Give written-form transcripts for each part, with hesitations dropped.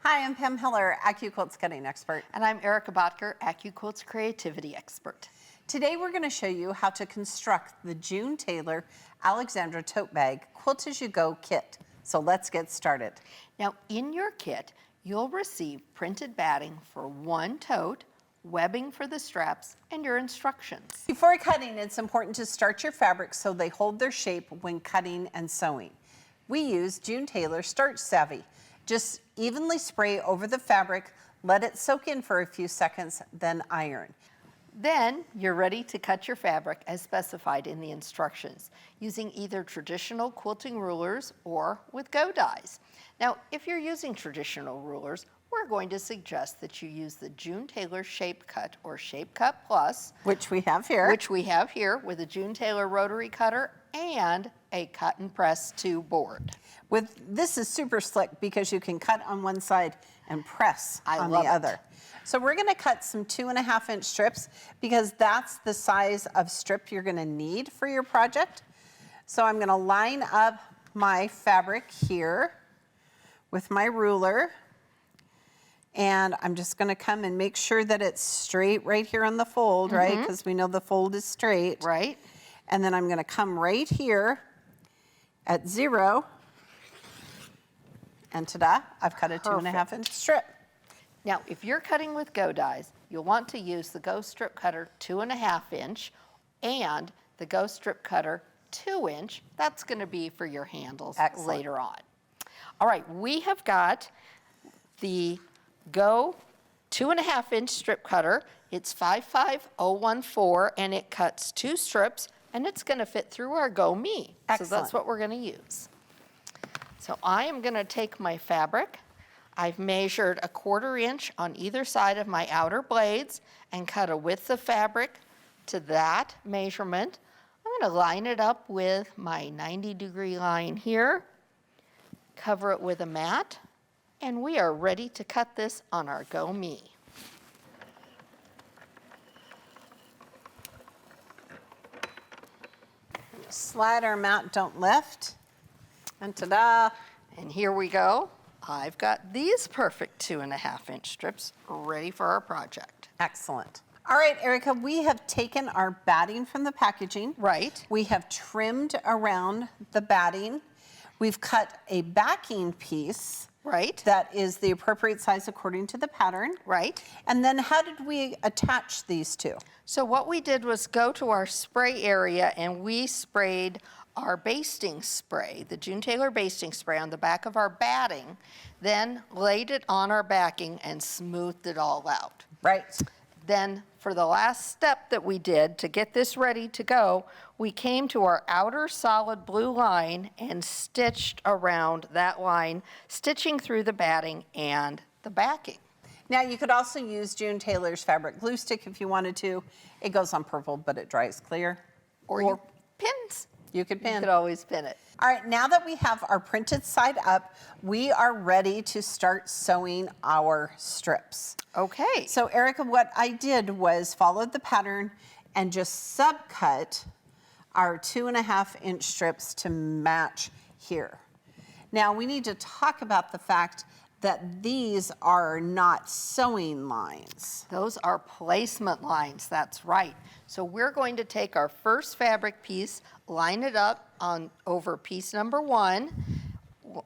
Hi, I'm Pam Hiller, AccuQuilt's cutting expert. And I'm Erica Botker, AccuQuilt's creativity expert. Today we're going to show you how to construct the June Taylor Alexandra Tote Bag Quilt-As-You-Go kit. So let's get started. Now in your kit, you'll receive printed batting for one tote, webbing for the straps, and your instructions. Before cutting, it's important to start your fabrics so they hold their shape when cutting and sewing. We use June Taylor Starch Savvy. Just evenly spray over the fabric, let it soak in for a few seconds, then iron. Then you're ready to cut your fabric as specified in the instructions, using either traditional quilting rulers or with go dies. Now, if you're using traditional rulers, we're going to suggest that you use the June Taylor Shape Cut or Shape Cut Plus, Which we have here. With a June Taylor rotary cutter and a cut and press to board. This is super slick because you can cut on one side and press on the love it. other. So we're going to cut some 2.5-inch strips because that's the size of strip you're going to need for your project. So I'm going to line up my fabric here with my ruler. And I'm just going to come and make sure that it's straight right here on the fold, right? Because we know the fold is straight. Right. And then I'm going to come right here at 0. And ta-da, I've cut a 2.5-inch strip. Now, if you're cutting with go dies, you'll want to use the Go Strip Cutter 2.5-inch and the Go Strip Cutter 2-inch. That's going to be for your handles later on. All right, we have got the Go 2.5-inch strip cutter. It's 55014 and it cuts 2 strips and it's going to fit through our Go Me. Excellent. So that's what we're going to use. So I am going to take my fabric. I've measured 1/4 inch on either side of my outer blades and cut a width of fabric to that measurement. I'm going to line it up with my 90-degree line here, cover it with a mat, and we are ready to cut this on our Go Me. Slide our mat, don't lift. And ta-da. And here we go. I've got these perfect 2.5-inch strips ready for our project. Excellent. All right, Erica, we have taken our batting from the packaging. Right. We have trimmed around the batting. We've cut a backing piece. Right. That is the appropriate size according to the pattern. Right. And then how did we attach these two? So what we did was go to our spray area and we sprayed our basting spray, the June Taylor basting spray on the back of our batting, then laid it on our backing and smoothed it all out. Right. Then for the last step that we did to get this ready to go, we came to our outer solid blue line and stitched around that line, stitching through the batting and the backing. Now you could also use June Taylor's fabric glue stick if you wanted to. It goes on purple, but it dries clear. Or pins. You could pin. You could always pin it. All right, now that we have our printed side up, we are ready to start sewing our strips. Okay. So Erica, what I did was followed the pattern and just subcut our 2.5-inch strips to match here. Now we need to talk about the fact that these are not sewing lines. Those are placement lines, that's right. So we're going to take our first fabric piece, line it up on over piece number 1,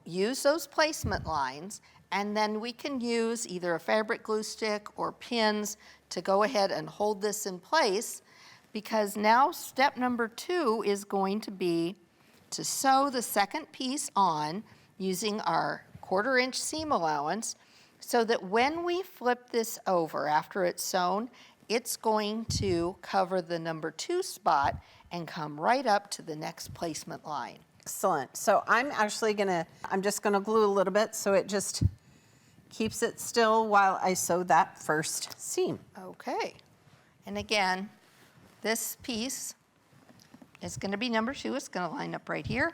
use those placement lines, and then we can use either a fabric glue stick or pins to go ahead and hold this in place, because now step number 2 is going to be to sew the second piece on using our 1/4 inch seam allowance, so that when we flip this over after it's sewn, it's going to cover the number 2 spot and come right up to the next placement line. Excellent. So I'm just gonna glue a little bit so it just keeps it still while I sew that first seam. Okay. And again, this piece is gonna be number 2. It's gonna line up right here.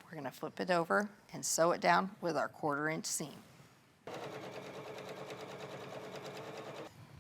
We're gonna flip it over and sew it down with our 1/4 inch seam.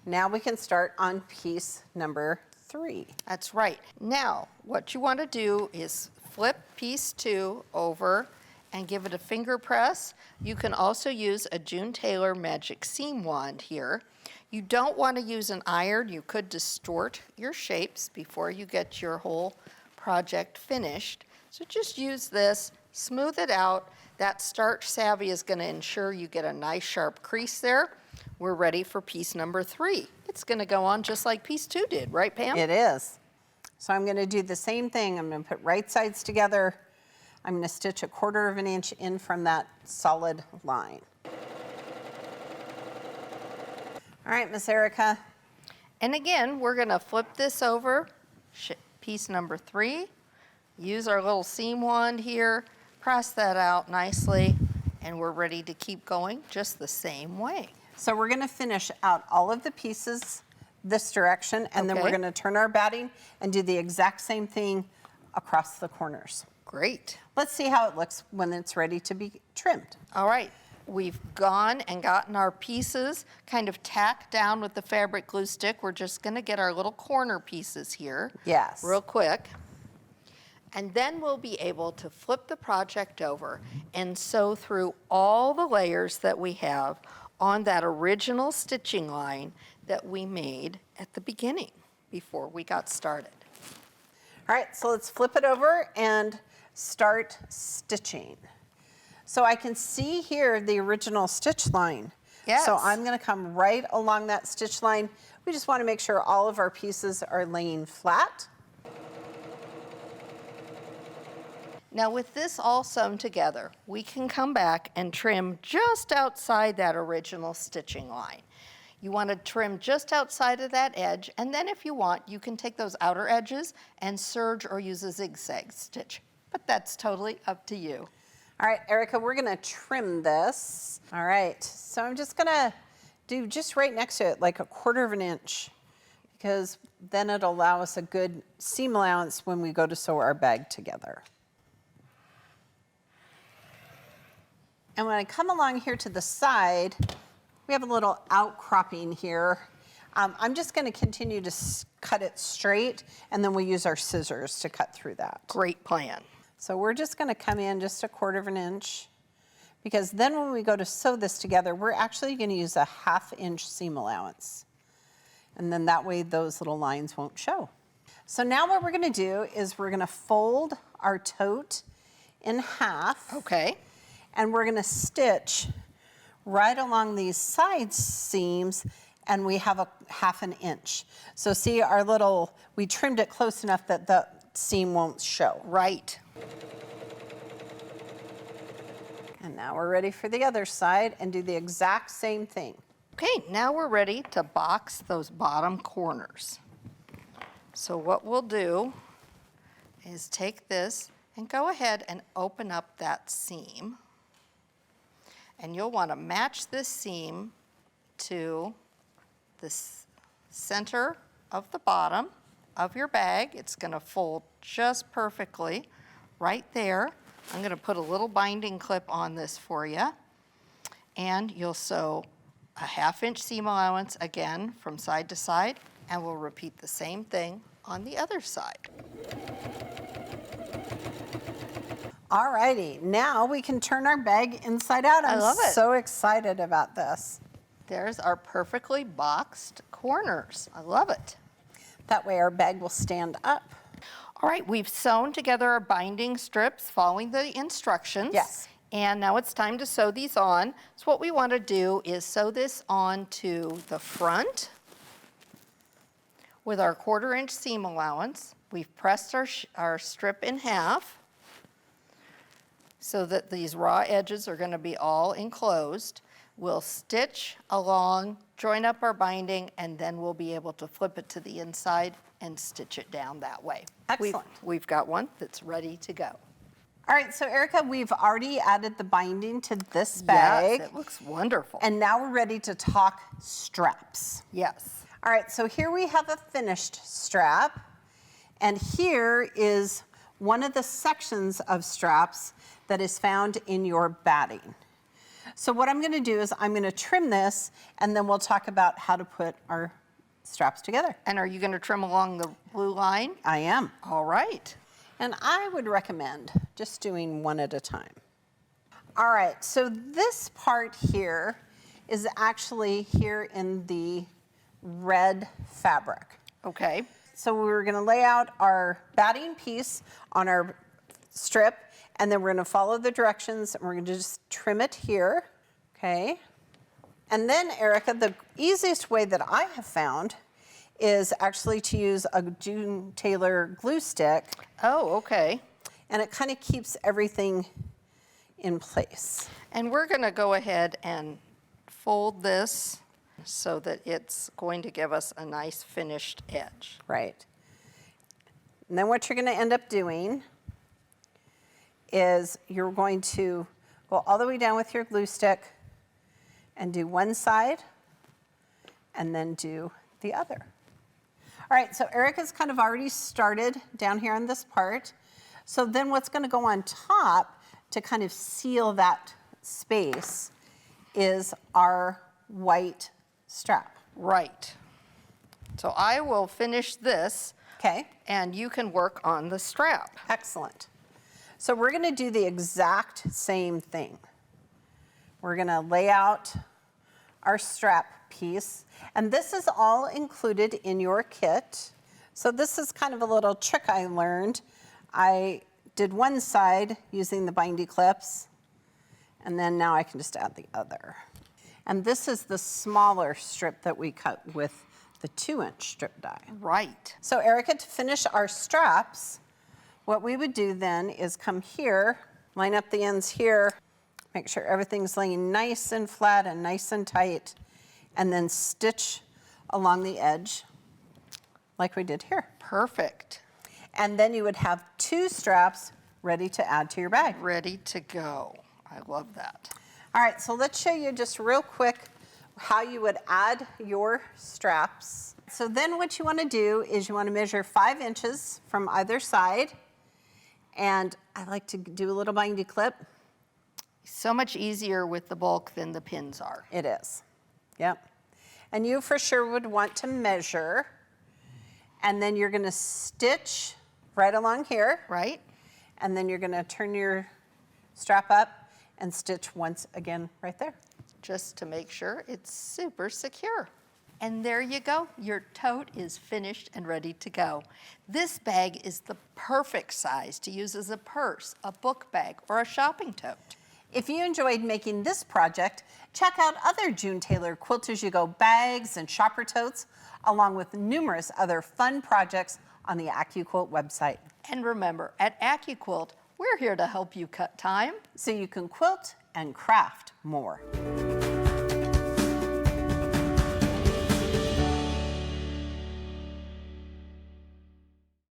Now we can start on piece number 3. That's right. Now, what you want to do is flip piece 2 over and give it a finger press. You can also use a June Taylor Magic Seam Wand here. You don't want to use an iron. You could distort your shapes before you get your whole project finished. So just use this, smooth it out. That starch savvy is going to ensure you get a nice sharp crease there. We're ready for piece number 3. It's going to go on just like piece 2 did, right, Pam? It is. So I'm going to do the same thing. I'm going to put right sides together. I'm going to stitch 1/4 of an inch in from that solid line. All right, Miss Erica. And again, we're going to flip this over, piece number 3. Use our little seam wand here, press that out nicely, and we're ready to keep going just the same way. So we're going to finish out all of the pieces this direction, and then we're going to turn our batting and do the exact same thing across the corners. Great. Let's see how it looks when it's ready to be trimmed. All right, we've gone and gotten our pieces kind of tacked down with the fabric glue stick. We're just going to get our little corner pieces here. Yes. Real quick. And then we'll be able to flip the project over and sew through all the layers that we have on that original stitching line that we made at the beginning before we got started. All right, so let's flip it over and start stitching. So I can see here the original stitch line. Yes. So I'm going to come right along that stitch line. We just want to make sure all of our pieces are laying flat. Now with this all sewn together, we can come back and trim just outside that original stitching line. You want to trim just outside of that edge, and then if you want, you can take those outer edges and serge or use a zigzag stitch, but that's totally up to you. All right, Erica, we're going to trim this. All right, so I'm just going to do just right next to it, like 1/4 of an inch, because then it'll allow us a good seam allowance when we go to sew our bag together. And when I come along here to the side, we have a little outcropping here. I'm just going to continue to cut it straight, and then we'll use our scissors to cut through that. Great plan. So we're just going to come in just 1/4 of an inch, because then when we go to sew this together, we're actually going to use a 1/2 inch seam allowance. And then that way those little lines won't show. So now what we're going to do is we're going to fold our tote in half. Okay. And we're going to stitch right along these side seams, and we have a 1/2 inch. So see our little, we trimmed it close enough that the seam won't show. Right. And now we're ready for the other side and do the exact same thing. Okay, now we're ready to box those bottom corners. So what we'll do is take this and go ahead and open up that seam. And you'll want to match this seam to the center of the bottom of your bag. It's going to fold just perfectly right there. I'm going to put a little binding clip on this for you. And you'll sew a 1/2 inch seam allowance again from side to side, and we'll repeat the same thing on the other side. All righty, now we can turn our bag inside out. I love it. I'm so excited about this. There's our perfectly boxed corners. I love it. That way our bag will stand up. All right, we've sewn together our binding strips following the instructions. Yes. And now it's time to sew these on. So what we want to do is sew this onto the front with our 1/4 inch seam allowance. We've pressed our strip in half so that these raw edges are going to be all enclosed. We'll stitch along, join up our binding, and then we'll be able to flip it to the inside and stitch it down that way. Excellent. We've got one that's ready to go. All right, so Erica, we've already added the binding to this bag. Yes, it looks wonderful. And now we're ready to talk straps. Yes. All right, so here we have a finished strap, and here is one of the sections of straps that is found in your batting. So what I'm gonna do is I'm gonna trim this, and then we'll talk about how to put our straps together. And are you going to trim along the blue line? I am. All right. And I would recommend just doing one at a time. All right, so this part here is actually here in the red fabric. Okay. So we're gonna lay out our batting piece on our strip, and then we're gonna follow the directions, and we're gonna just trim it here, okay? And then, Erica, the easiest way that I have found is actually to use a June Taylor glue stick, Oh, okay. and it kind of keeps everything in place. And we're going to go ahead and fold this so that it's going to give us a nice finished edge. Right. And then what you're gonna end up doing is you're going to go all the way down with your glue stick and do one side and then do the other. All right, so Erica's kind of already started down here on this part. So then what's gonna go on top to kind of seal that space is our white strap. Right. So I will finish this, Okay, and you can work on the strap. excellent. So we're gonna do the exact same thing. We're gonna lay out our strap piece, and this is all included in your kit. So this is kind of a little trick I learned. I did one side using the bindy clips, and then now I can just add the other. And this is the smaller strip that we cut with the 2-inch strip die. Right. So Erica, to finish our straps, what we would do then is come here, line up the ends here, make sure everything's laying nice and flat and nice and tight, and then stitch along the edge like we did here. Perfect. And then you would have 2 straps ready to add to your bag. Ready to go. I love that. All right, so let's show you just real quick how you would add your straps. So then what you want to do is you want to measure 5 inches from either side. And I like to do a little bindy clip. So much easier with the bulk than the pins are. It is. Yep. And you for sure would want to measure. And then you're going to stitch right along here. Right? And then you're going to turn your strap up and stitch once again right there. Just to make sure it's super secure. And there you go. Your tote is finished and ready to go. This bag is the perfect size to use as a purse, a book bag, or a shopping tote. If you enjoyed making this project, check out other June Taylor Quilt-As-You-Go bags and shopper totes, along with numerous other fun projects on the AccuQuilt website. And remember, at AccuQuilt, we're here to help you cut time So you can quilt and craft more.